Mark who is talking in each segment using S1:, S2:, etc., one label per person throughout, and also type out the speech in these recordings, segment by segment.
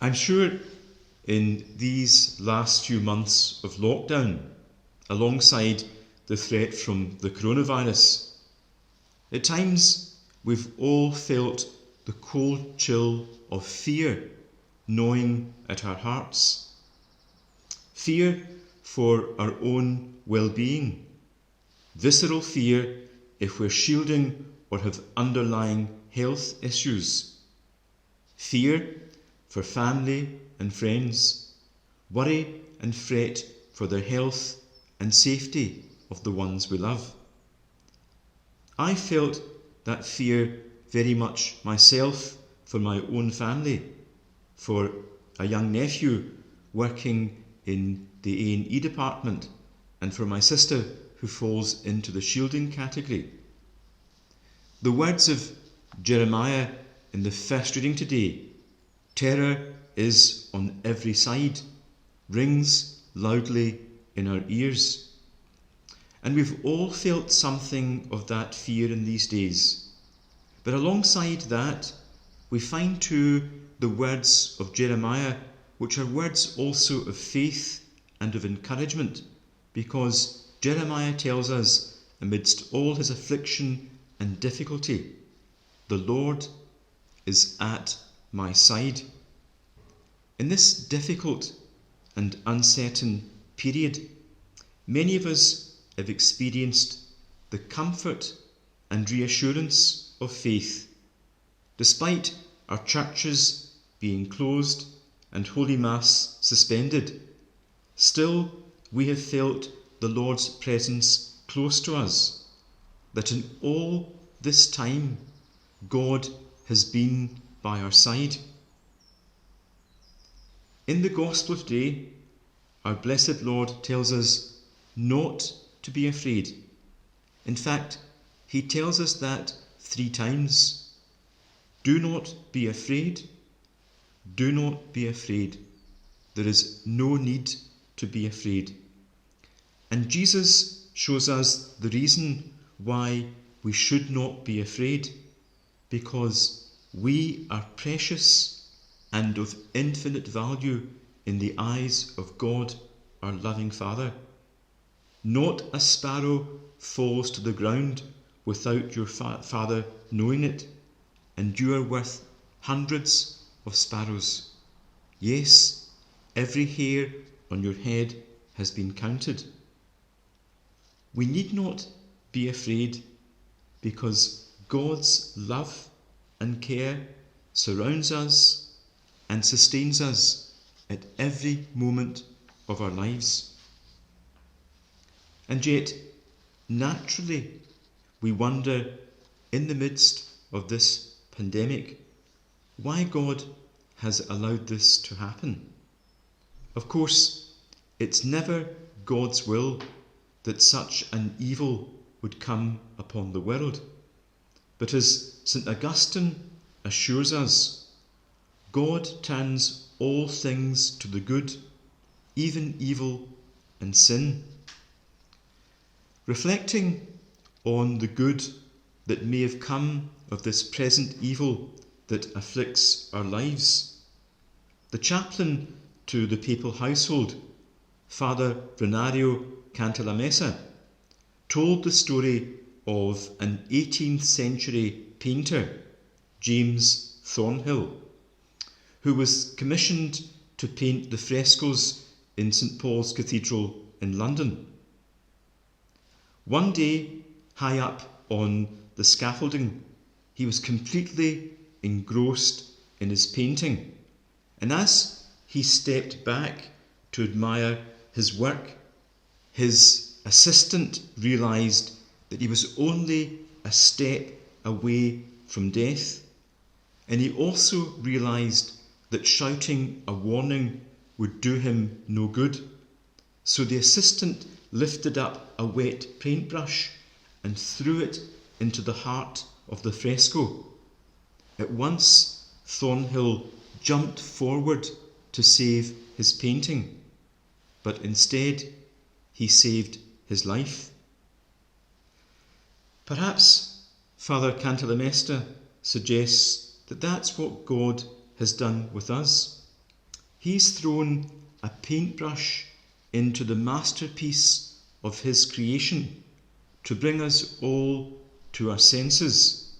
S1: I'm sure in these last few months of lockdown, alongside the threat from the coronavirus, at times we've all felt the cold chill of fear gnawing at our hearts. Fear for our own well-being. Visceral fear if we're shielding or have underlying health issues. Fear for family and friends. Worry and fret for their health and safety of the ones we love. I felt that fear very much myself for my own family, for a young nephew working in the A&E department, and for my sister who falls into the shielding category. The words of Jeremiah in the first reading today, terror is on every side, rings loudly in our ears. And we've all felt something of that fear in these days. But alongside that, we find too the words of Jeremiah, which are words also of faith and of encouragement, because Jeremiah tells us, amidst all his affliction and difficulty, the Lord is at my side. In this difficult and uncertain period, many of us have experienced the comfort and reassurance of faith, despite our churches being closed and Holy Mass suspended. Still, we have felt the Lord's presence close to us, that in all this time God has been by our side. In the Gospel today, our blessed Lord tells us not to be afraid. In fact, he tells us that 3 times. Do not be afraid. Do not be afraid. There is no need to be afraid. And Jesus shows us the reason why we should not be afraid, because we are precious and of infinite value in the eyes of God, our loving Father. Not a sparrow falls to the ground without your Father knowing it, and you are worth hundreds of sparrows. Yes, every hair on your head has been counted. We need not be afraid, because God's love and care surrounds us and sustains us at every moment of our lives. And yet, naturally, we wonder, in the midst of this pandemic, why God has allowed this to happen. Of course, it's never God's will that such an evil would come upon the world. But as St. Augustine assures us, God turns all things to the good, even evil and sin. Reflecting on the good that may have come of this present evil that afflicts our lives, the chaplain to the papal household, Father Renario Cantalamessa, told the story of an 18th century painter, James Thornhill, who was commissioned to paint the frescoes in St. Paul's Cathedral in London. One day, high up on the scaffolding, he was completely engrossed in his painting, and as he stepped back to admire his work, his assistant realised that he was only a step away from death, and he also realised that shouting a warning would do him no good. So the assistant lifted up a wet paintbrush and threw it into the heart of the fresco. At once, Thornhill jumped forward to save his painting, but instead he saved his life. Perhaps Father Cantalamessa suggests that that's what God has done with us. He's thrown a paintbrush into the masterpiece of his creation to bring us all to our senses,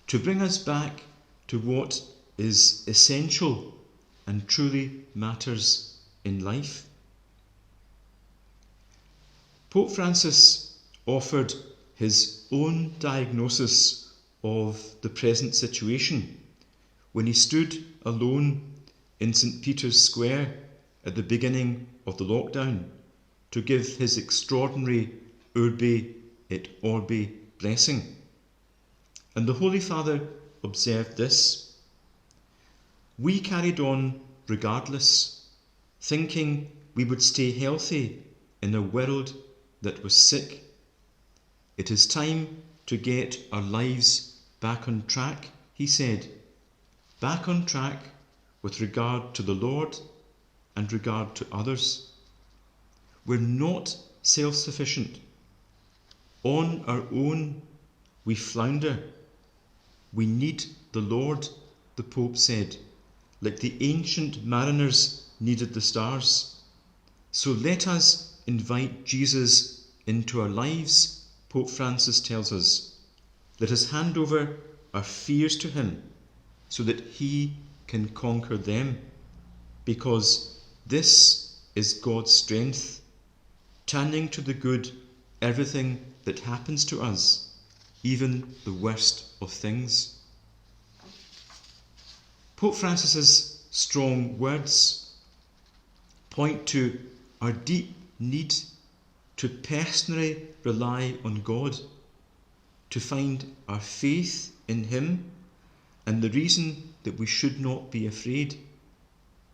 S1: to bring us back to what is essential and truly matters in life. Pope Francis offered his own diagnosis of the present situation when he stood alone in St. Peter's Square at the beginning of the lockdown to give his extraordinary Urbi et Orbi blessing. And the Holy Father observed this: "We carried on regardless, thinking we would stay healthy in a world that was sick. It is time to get our lives back on track," he said, "back on track with regard to the Lord and regard to others. We're not self-sufficient. On our own, we flounder. We need the Lord," the Pope said, "like the ancient mariners needed the stars. So let us invite Jesus into our lives," Pope Francis tells us. "Let us hand over our fears to him so that he can conquer them, because this is God's strength, turning to the good everything that happens to us, even the worst of things." Pope Francis's strong words point to our deep need to personally rely on God, to find our faith in him, and the reason that we should not be afraid,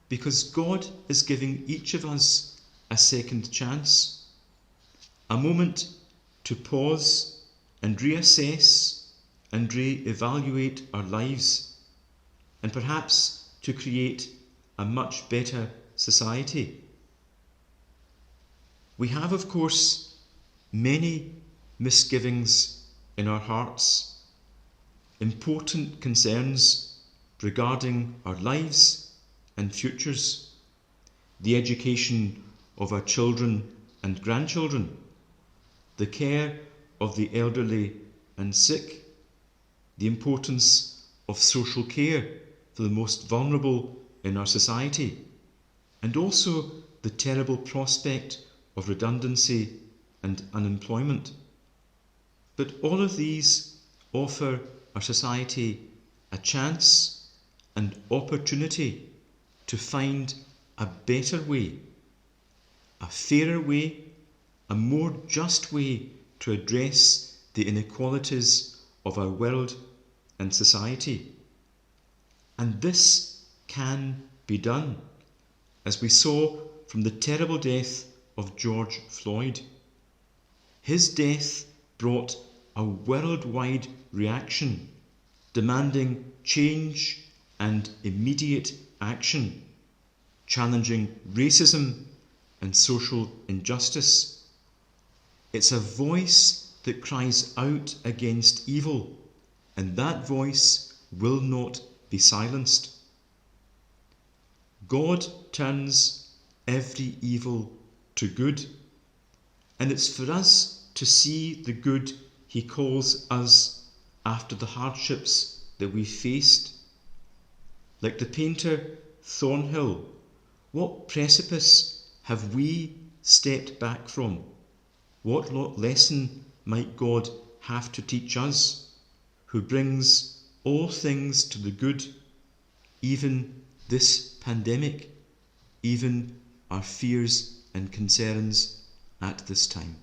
S1: because God is giving each of us a second chance, a moment to pause and reassess and re-evaluate our lives, and perhaps to create a much better society. We have, of course, many misgivings in our hearts, important concerns regarding our lives and futures, the education of our children and grandchildren, the care of the elderly and sick, the importance of social care for the most vulnerable in our society, and also the terrible prospect of redundancy and unemployment. But all of these offer our society a chance and opportunity to find a better way, a fairer way, a more just way to address the inequalities of our world and society. And this can be done, as we saw from the terrible death of George Floyd. His death brought a worldwide reaction demanding change and immediate action, challenging racism and social injustice. It's a voice that cries out against evil, and that voice will not be silenced. God turns every evil to good, and it's for us to see the good he calls us after the hardships that we faced. Like the painter Thornhill, what precipice have we stepped back from? What lesson might God have to teach us, who brings all things to the good, even this pandemic, even our fears and concerns at this time?